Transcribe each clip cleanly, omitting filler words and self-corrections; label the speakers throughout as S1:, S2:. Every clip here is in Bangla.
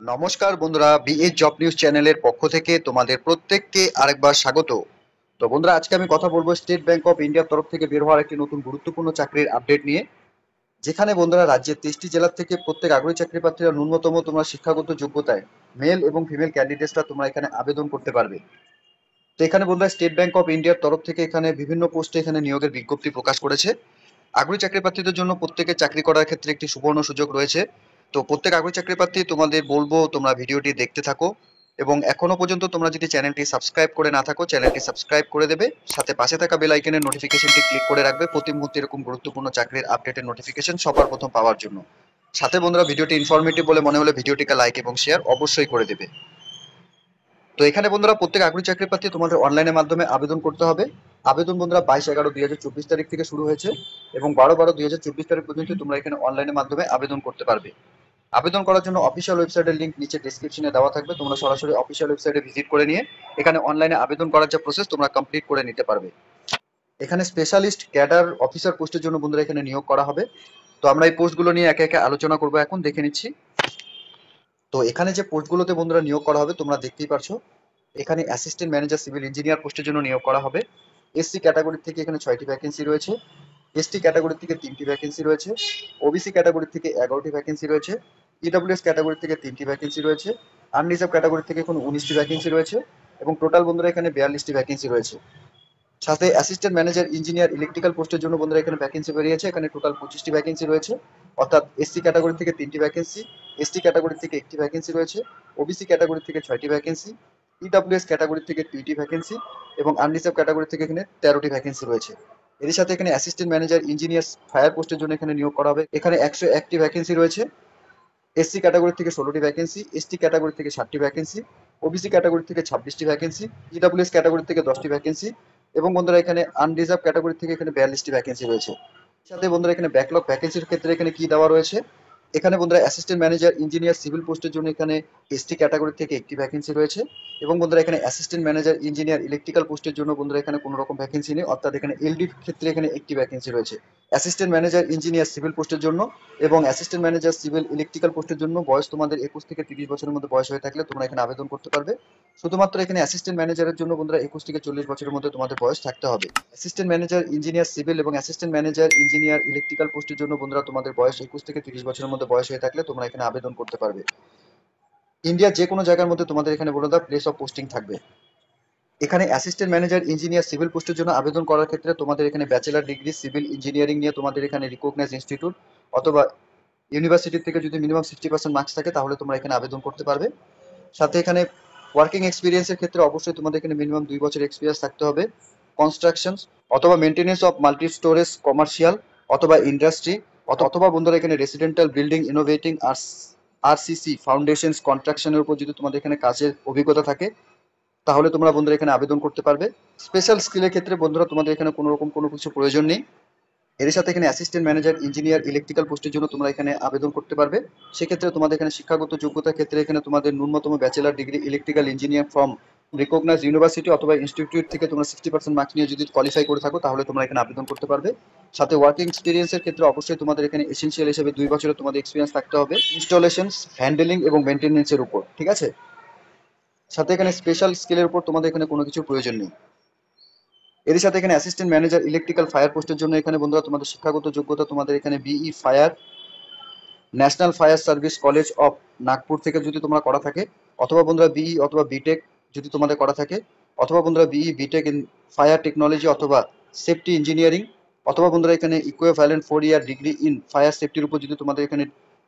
S1: নমস্কার বন্ধুরা, বিএ জব নিউজ চ্যানেলের পক্ষ থেকে তোমাদের প্রত্যেককে আরেকবার স্বাগত। তো বন্ধুরা, আজকে আমি কথা বলবো স্টেট ব্যাংক অফ ইন্ডিয়ার তরফ থেকে বের হওয়ার একটি নতুন গুরুত্বপূর্ণ চাকরির আপডেট নিয়ে। যেখানে বন্ধুরা রাজ্যের 23টি জেলা থেকে প্রত্যেক আগ্রহী চাকরি প্রার্থীরা ন্যূনতম তোমরা শিক্ষাগত যোগ্যতায় মেল এবং ফিমেল ক্যান্ডিডেটসরা তোমরা এখানে আবেদন করতে পারবে। তো এখানে বন্ধুরা স্টেট ব্যাংক অফ ইন্ডিয়ার তরফ থেকে এখানে বিভিন্ন পোস্টে এখানে নিয়োগের বিজ্ঞপ্তি প্রকাশ করেছে। আগ্রহী চাকরি প্রার্থীদের জন্য প্রত্যেকের চাকরি করার ক্ষেত্রে একটি সুবর্ণ সুযোগ রয়েছে। তো প্রত্যেক আগ্রহী চাকরি প্রার্থী তোমাদের বলবো তোমরা ভিডিওটি দেখতে থাকো, এবং এখনো পর্যন্ত তোমরা যদি চ্যানেলটি সাবস্ক্রাইব করে না থাকো চ্যানেলটি সাবস্ক্রাইব করে দেবে, সাথে পাশে থাকা বেল আইকনের নোটিফিকেশনটি ক্লিক করে রাখবে প্রতি মুহূর্তে এরকম গুরুত্বপূর্ণ চাকরির আপডেটের নোটিফিকেশন সবার প্রথম পাওয়ার জন্য। সাথে বন্ধুরা, ভিডিওটি ইনফরমেটিভ বলে মনে হলে ভিডিওটিকে লাইক এবং শেয়ার অবশ্যই করে দেবে। তো এখানে বন্ধুরা প্রত্যেক আগ্রহী চাকরি প্রার্থী তোমাদের অনলাইনের মাধ্যমে আবেদন করতে হবে। আবেদন বন্ধুরা 22/11/2024 তারিখ থেকে শুরু হয়েছে এবং 12/12/2024 তারিখ পর্যন্ত তোমরা এখানে অনলাইনের মাধ্যমে আবেদন করতে পারবে। আবেদন করার জন্য অফিসিয়াল ওয়েবসাইটের লিংক নিচে ডেসক্রিপশনে দেওয়া থাকবে, তোমরা সরাসরি অফিসিয়াল ওয়েবসাইটে ভিজিট করে নিয়ে এখানে অনলাইনে আবেদন করার যে প্রসেস তোমরা কমপ্লিট করে নিতে পারবে। এখানে স্পেশালিস্ট ক্যাডার অফিসার পোস্টের জন্য বন্ধুরা এখানে নিয়োগ করা হবে। তো আমরা এই পোস্টগুলো নিয়ে একে একে আলোচনা করবো, এখন দেখে নিচ্ছি। তো এখানে যে পোস্টগুলোতে বন্ধুরা নিয়োগ করা হবে তোমরা দেখতেই পারছো। এখানে অ্যাসিস্ট্যান্ট ম্যানেজার সিভিল ইঞ্জিনিয়ার পোস্টের জন্য নিয়োগ করা হবে। এসসি ক্যাটাগরি থেকে এখানে 6টি ভ্যাকেন্সি রয়েছে, এসটি ক্যাটাগরি থেকে 3টি ভ্যাকেন্সি রয়েছে, ওবিসি ক্যাটাগরি থেকে 11টি ভ্যাকেন্সি রয়েছে, ইডব্লিউএস ক্যাটাগরি থেকে 3টি ভ্যাকেন্সি রয়েছে, আনরিজার্ভ ক্যাটাগরি থেকে এখন 19টি ভ্যাকেন্সি রয়েছে এবং টোটাল বন্ধুরা এখানে 42টি ভ্যাকেন্সি রয়েছে। সাথে অ্যাসিস্ট্যান্ট ম্যানেজার ইঞ্জিনিয়ার ইলেকট্রিক্যাল পোস্টের জন্য বন্ধুরা এখানে ভ্যাকেন্সি বেরিয়েছে, এখানে টোটাল 25টি ভ্যাকেন্সি রয়েছে। অর্থাৎ এসসি ক্যাটাগরি থেকে 3টি ভ্যাকেন্সি, এসটি ক্যাটাগরি থেকে 1টি ভ্যাকেন্সি রয়েছে, ওবিসি ক্যাটাগরি থেকে 6টি ভ্যাকেন্সি, ইডব্লিউএস ক্যাটাগরি থেকে 2টি ভ্যাকেন্সি এবং আনরিজার্ভ ক্যাটাগরি থেকে এখানে 13টি ভ্যাকেন্সি রয়েছে। এর সাথে এখানে অ্যাসিস্ট্যান্ট ম্যানেজার ইঞ্জিনিয়ার ফায়ার পোস্টের জন্য এখানে নিয়োগ করা হবে, এখানে 101টি ভ্যাকেন্সি রয়েছে। এসসি ক্যাটাগরি থেকে 16টি ভ্যাকেন্সি, এসটি ক্যাটাগরি থেকে 7টি ভ্যাকেন্সি, ওবিসি ক্যাটাগরি থেকে 26টি ভ্যাকেন্সি, ইডব্লিউএস ক্যাটাগরি থেকে 10টি ভ্যাকেন্সি এবং বন্ধুরা এখানে আনরিজার্ভ ক্যাটাগরি থেকে এখানে 42টি ভ্যাকেন্সি রয়েছে। সাথে বন্ধুরা এখানে ব্যাকলগ ভ্যাকেন্সির ক্ষেত্রে এখানে কি দেওয়া রয়েছে, এখানে বন্ধুরা অ্যাসিস্ট্যান্ট ম্যানেজার ইঞ্জিনিয়ার সিভিল পোস্টের জন্য এখানে এসটি ক্যাটাগরি থেকে 1টি ভ্যাকেন্সি রয়েছে এবং বন্ধুরা এখানে অ্যাসিস্ট্যান্ট ম্যানেজার ইঞ্জিনিয়ার ইলেকট্রিক্যাল পোস্টের জন্য বন্ধুরা এখানে কোনো রকম ভ্যাকেন্সি নেই, অর্থাৎ এখানে এলডির ক্ষেত্রে এখানে 1টি ভ্যাকেন্সি রয়েছে। অ্যাসিস্ট্যান্ট ম্যানেজার ইঞ্জিনিয়ার সিভিল পোস্টের জন্য এবং অ্যাসিস্ট্যান্ট ম্যানেজার সিভিল ইলেকট্রিক্যাল পোস্টের জন্য বয়স তোমাদের 21 থেকে 30 বছরের মধ্যে বয়স হয়ে থাকলে তোমরা এখানে আবেদন করতে পারবে। শুধুমাত্র এখানে অ্যাসিস্ট্যান্ট ম্যানেজারের জন্য বন্ধুরা 21 থেকে 40 বছরের মধ্যে তোমাদের বয়স থাকতে হবে। অ্যাসিস্ট্যান্ট ম্যানেজার ইঞ্জিনিয়ার সিভিল এবং অ্যাসিস্ট্যান্ট ম্যানেজার ইঞ্জিনিয়ার ইলেকট্রিক্যাল পোস্টের জন্য বন্ধুরা তোমাদের বয়স 21 থেকে 30 বছরের মধ্যে বয়স হয়ে থাকলে তোমরা এখানে আবেদন করতে পারবে। ইন্ডিয়ার যে কোনো জায়গার মধ্যে তোমাদের এখানে বলে দাও প্লেস অফ পোস্টিং থাকবে। এখানে অ্যাসিস্ট্যান্ট ম্যানেজার ইঞ্জিনিয়ার সিভিল পোস্টের জন্য আবেদন করার ক্ষেত্রে তোমাদের এখানে ব্যাচেলার ডিগ্রি সিভিল ইঞ্জিনিয়ারিং নিয়ে তোমাদের এখানে রিকগনাইজ ইনস্টিটিউট অথবা ইউনিভার্সিটি থেকে যদি মিনিমাম 60% মার্কস থাকে তাহলে তোমরা এখানে আবেদন করতে পারবে। সাথে এখানে ওয়ার্কিং এক্সপিরিয়েন্সের ক্ষেত্রে অবশ্যই তোমাদের এখানে মিনিমাম 2 বছর এক্সপিরিয়েন্স থাকতে হবে। কনস্ট্রাকশন অথবা maintenance of multi storage commercial অথবা ইন্ডাস্ট্রি অথবা বন্ধুরা এখানে residential building innovating RCC foundations কনস্ট্রাকশনের উপর যদি তোমাদের এখানে কাজের অভিজ্ঞতা থাকে তাহলে তোমরা বন্ধুরা এখানে আবেদন করতে পারবে। স্পেশাল স্কিলের ক্ষেত্রে বন্ধুরা তোমাদের এখানে কোনো রকম কোনো কিছু প্রয়োজন নেই। এর সাথে এখানে অ্যাসিস্ট্যান্ট ম্যানেজার ইঞ্জিনিয়ার ইলেকট্রিক্যাল পোস্টের জন্য তোমরা এখানে আবেদন করতে পারবে। সেক্ষেত্রে তোমাদের এখানে শিক্ষাগত যোগ্যতার ক্ষেত্রে এখানে তোমাদের ন্যূনতম bachelor degree electrical engineer from recognise university অথবা ইনস্টিটিউট থেকে তোমরা 60% মার্কস নিয়ে যদি কোয়ালিফাই করে থাকো তাহলে তোমরা এখানে আবেদন করতে পারবে। সাথে ওয়ার্কিং এক্সপিরিয়েন্সের ক্ষেত্রে অবশ্যই তোমাদের এখানে এসেনশিয়াল হিসেবে 2 বছরের তোমাদের এক্সপিরিয়েন্স থাকতে হবে ইনস্টলেশনস হ্যান্ডেলিং এবং মেনটেন্যান্সের উপর, ঠিক আছে। সাথে এখানে স্পেশাল স্কিলের উপর তোমাদের এখানে কোনো কিছু প্রয়োজন নেই। এর সাথে এখানে অ্যাসিস্ট্যান্ট ম্যানেজার ইলেকট্রিক্যাল ফায়ার পোস্টের জন্য এখানে বন্ধুরা তোমাদের শিক্ষাগত যোগ্যতা তোমাদের এখানে BE fire national fire service college of Nagpur থেকে যদি তোমরা করা থাকে অথবা বন্ধুরা বিই অথবা বিটেক যদি তোমাদের করা থাকে অথবা বন্ধুরা BE B Tech in fire technology অথবা সেফটি ইঞ্জিনিয়ারিং অথবা বন্ধুরা এখানে equivalent 4 year degree in fire সেফটির উপর যদি তোমাদের এখানে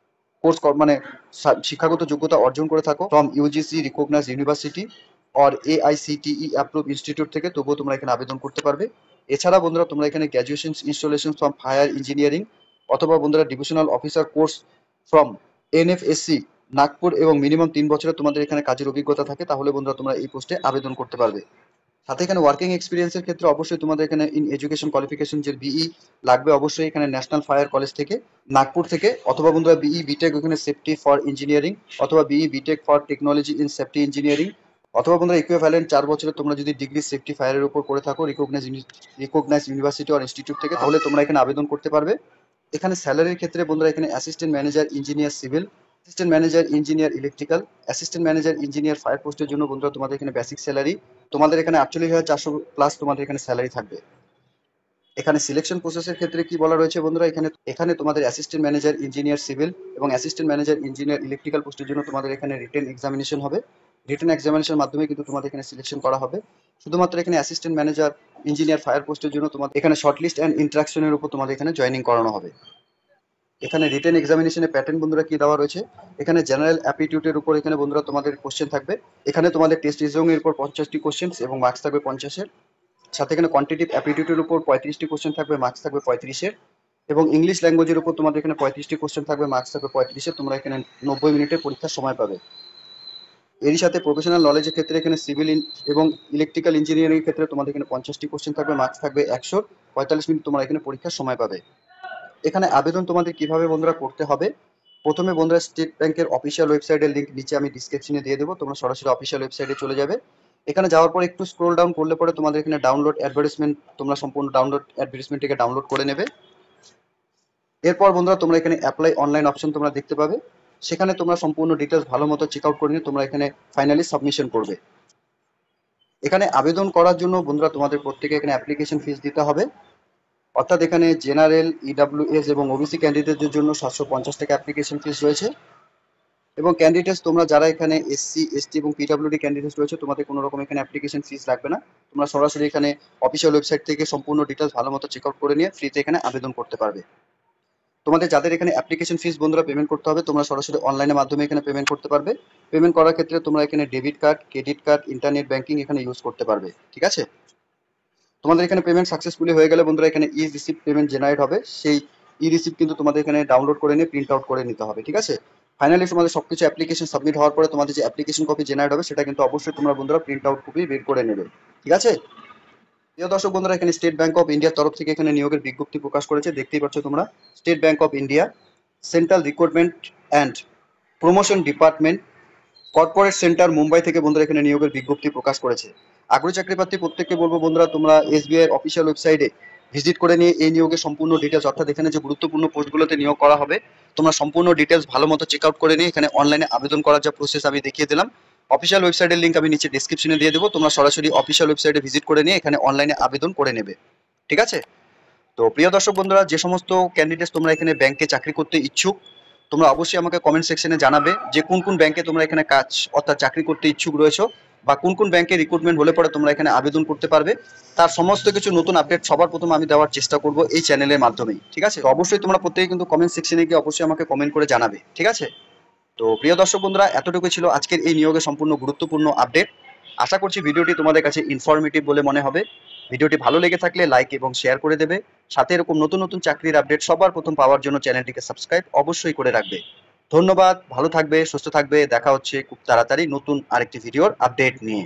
S1: কোর্স মানে শিক্ষাগত যোগ্যতা অর্জন করে থাকো from UGC recognise university or AICTE approve institute থেকে তবুও তোমরা এখানে আবেদন করতে পারবে। এছাড়া বন্ধুরা তোমরা এখানে graduation installation from fire engineering অথবা বন্ধুরা divisional officer course from NFSC Nagpur এবং মিনিমাম 3 বছরের তোমাদের এখানে কাজের অভিজ্ঞতা থাকে তাহলে বন্ধুরা তোমরা এই পোস্টে আবেদন করতে পারবে। সাথে এখানে ওয়ার্কিং এক্সপিরিয়েন্সের ক্ষেত্রে অবশ্যই তোমাদের এখানে ইন এডুকেশন কোয়ালিফিকেশন যে বিই লাগবে অবশ্যই এখানে ন্যাশনাল ফায়ার কলেজ থেকে নাগপুর থেকে অথবা বন্ধুরা বিই বিটেক ওখানে সেফটি ফর ইঞ্জিনিয়ারিং অথবা BE B Tech for technology in safety engineering অথবা বন্ধুরা ইকুইভ্যালেন্ট 4 বছরের তোমরা যদি ডিগ্রি সেফটি ফায়ারের উপর করে থাকো রিকগনাইজ ইউনিভার্সিটি অর ইনস্টিটিউট থেকে তাহলে তোমরা এখানে আবেদন করতে পারবে। এখানে স্যালারির ক্ষেত্রে বন্ধুরা এখানে assistant manager engineer civil assistant manager engineer electrical, assistant manager engineer fire পোস্টের জন্য বন্ধুরা তোমাদের এখানে বেসিক স্যালারি, তোমাদের এখানে 48,400 প্লাস তোমাদের এখানে স্যালারি থাকবে। এখানে সিলেকশন প্রসেসের ক্ষেত্রে কি বলা রয়েছে বন্ধুরা, এখানে তোমাদের অ্যাসিস্ট্যান্ট ম্যানেজার ইঞ্জিনিয়ার সিভিল এবং অ্যাসিস্ট্যান্ট ম্যানেজার ইঞ্জিনিয়ার ইলেকট্রিক্যাল পোস্টের জন্য তোমাদের এখানে রিটেন এক্সামিনেশন হবে। রিটেন এক্সামিনেশনের মাধ্যমে কিন্তু তোমাদের এখানে সিলেকশন করা হবে। শুধুমাত্র এখানে অ্যাসিস্ট্যান্ট ম্যানেজার ইঞ্জিনিয়ার ফায়ার পোস্টের জন্য তোমাদের এখানে শর্টলিস্ট অ্যান্ড ইন্টারাকশনের উপর তোমাদের এখানে জয়েনিং করানো হবে। এখানে রিটেন এক্সামিনেশনের প্যাটার্ন বন্ধুরা কি দেওয়া রয়েছে, এখানে জেনারেল অ্যাপটিটিউডের উপর এখানে বন্ধুরা তোমাদের কোশ্চেন থাকবে। এখানে তোমাদের টেস্ট রিজনিং এর উপর 50টি কোশ্চেন এবং মার্কস থাকবে 50-এর। সাথে এখানে কোয়ান্টিটিভ অ্যাপটিটিউডের উপর 35টি কোশ্চেন থাকবে, মার্কস থাকবে 35-এর। এবং ইংলিশ ল্যাঙ্গুয়েজের উপর তোমাদের এখানে 35টি কোশ্চেন থাকবে, মার্কস থাকবে 35-এর। তোমরা এখানে 90 মিনিটের পরীক্ষার সময় পাবে। এরই সাথে প্রফেশনাল নলেজের ক্ষেত্রে এখানে সিভিল এবং ইলেকট্রিক্যাল ইঞ্জিনিয়ারিং এর ক্ষেত্রে তোমাদের এখানে 50টি কোশ্চেন থাকবে, মার্কস থাকবে 100, 45 মিনিট তোমরা এখানে পরীক্ষার সময় পাবে। এখানে আবেদন তোমাদের কিভাবে বন্ধুরা করতে হবে, প্রথমে বন্ধুরা স্টেট ব্যাংকের অফিসিয়াল ওয়েবসাইটের লিঙ্ক নিচে আমি ডিসক্রিপশনে দিয়ে দেবো, তোমরা সরাসরি অফিসিয়াল ওয়েবসাইটে চলে যাবে। এখানে যাওয়ার পর একটু স্ক্রল ডাউন করলে পরে তোমাদের এখানে ডাউনলোড অ্যাডভার্টাইজমেন্ট, তোমরা সম্পূর্ণ অ্যাডভার্টাইজমেন্টটিকে ডাউনলোড করে নেবে। এরপর বন্ধুরা তোমরা এখানে অ্যাপ্লাই অনলাইন অপশন তোমরা দেখতে পাবে, সেখানে তোমরা সম্পূর্ণ ডিটেলস ভালো মতো চেক আউট করে নিয়ে তোমরা এখানে ফাইনালি সাবমিশন করবে। এখানে আবেদন করার জন্য বন্ধুরা তোমাদের প্রত্যেকে এখানে অ্যাপ্লিকেশন ফিস দিতে হবে। অর্থাৎ এখানে জেনারেল, ইডাব্লিউএস এবং ওবিসি ক্যান্ডিডেটদের জন্য 750 টাকা অ্যাপ্লিকেশন ফিস রয়েছে। এবং ক্যান্ডিডেটস তোমরা যারা এখানে এসসি, এসটি এবং পিডব্লিউডি ক্যান্ডিডেটস রয়েছে, তোমাদের কোনো রকম এখানে অ্যাপ্লিকেশন ফিস লাগবে না। তোমরা সরাসরি এখানে অফিসিয়াল ওয়েবসাইট থেকে সম্পূর্ণ ডিটেলস ভালো মতো চেক আউট করে নিয়ে ফ্রিতে এখানে আবেদন করতে পারবে। তোমাদের যাদের এখানে অ্যাপ্লিকেশন ফিস বন্ধুরা পেমেন্ট করতে হবে, তোমরা সরাসরি অনলাইনের মাধ্যমে এখানে পেমেন্ট করতে পারবে। পেমেন্ট করার ক্ষেত্রে তোমরা এখানে debit card, credit card, internet banking এখানে ইউজ করতে পারবে। ঠিক আছে, তোমাদের এখানে পেমেন্ট সাকসেসফুলি হয়ে গেলে বন্ধুরা এখানে ই রিসিপ্ট পেমেন্ট জেনারেট হবে। সেই ই রিসিপ্ট কিন্তু তোমাদের এখানে ডাউনলোড করে নিয়ে প্রিন্ট আউট করে নিতে হবে। ঠিক আছে, ফাইনালি তোমাদের সবকিছু অ্যাপ্লিকেশন সাবমিট হওয়ার পরে তোমাদের যে অ্যাপ্লিকেশন কপি জেনারেট হবে সেটা কিন্তু অবশ্যই তোমরা বন্ধুরা প্রিন্ট আউট কপি বের করে নেবে। ঠিক আছে, প্রিয় দর্শক বন্ধুরা, এখানে স্টেট ব্যাংক অফ ইন্ডিয়ার তরফ থেকে এখানে নিয়োগের বিজ্ঞপ্তি প্রকাশ করেছে, দেখতেই পাচ্ছ তোমরা। State bank of India central recruitment and promotion department, corporate centre, Mumbai থেকে বন্ধুরা এখানে নিয়োগের বিজ্ঞপ্তি প্রকাশ করেছে। আগ্রহী চাকরি প্রার্থী প্রত্যেককে বলবো বন্ধুরা, তোমরা এসবিআই অফিসিয়াল ওয়েবসাইটে ভিজিট করে নিয়ে এই নিয়োগের সম্পূর্ণ ডিটেলস, অর্থাৎ এখানে যে গুরুত্বপূর্ণ পোস্টগুলোতে নিয়োগ করা হবে, তোমরা সম্পূর্ণ ডিটেলস ভালো মতো চেক আউট করে নিয়ে এখানে অনলাইনে আবেদন করার যে প্রসেস আমি দেখিয়ে দিলাম, অফিসিয়াল ওয়েবসাইটের লিঙ্ক আমি নিচে ডিসক্রিপশনে দিয়ে দেবো, তোমরা সরাসরি অফিসিয়াল ওয়েবসাইটে ভিজিট করে নিয়ে এখানে অনলাইনে আবেদন করে নেবে। ঠিক আছে, তো প্রিয় দর্শক বন্ধুরা, যে সমস্ত ক্যান্ডিডেটস তোমরা এখানে ব্যাংকে চাকরি করতে ইচ্ছুক, তোমরা অবশ্যই আমাকে কমেন্ট সেকশনে জানাবে যে কোন কোন ব্যাংকে তোমরা এখানে কাজ অর্থাৎ চাকরি করতে ইচ্ছুক রয়েছো, বা কোন কোন ব্যাংকে রিক্রুটমেন্ট হলে পরে তোমরা এখানে আবেদন করতে পারবে। তার সমস্ত কিছু নতুন আপডেট সবার প্রথম আমি দেওয়ার চেষ্টা করব এই চ্যানেলের মাধ্যমেই। ঠিক আছে, তো অবশ্যই তোমরা প্রত্যেকে কিন্তু কমেন্ট সেকশনে গিয়ে অবশ্যই আমাকে কমেন্ট করে জানাবে। ঠিক আছে, তো প্রিয় দর্শক বন্ধুরা, এতটুকু ছিল আজকের এই নিয়োগের সম্পূর্ণ গুরুত্বপূর্ণ আপডেট। আশা করছি ভিডিওটি তোমাদের কাছে ইনফরমেটিভ বলে মনে হবে। ভিডিওটি ভালো লেগে থাকলে লাইক এবং শেয়ার করে দেবে। সাথে এরকম নতুন নতুন চাকরির আপডেট সবার প্রথম পাওয়ার জন্য চ্যানেলটিকে সাবস্ক্রাইব অবশ্যই করে রাখবে। ধন্যবাদ, ভালো থাকবে, সুস্থ থাকবে, দেখা হচ্ছে খুব তাড়াতাড়ি নতুন আরেকটি ভিডিওর আপডেট নিয়ে।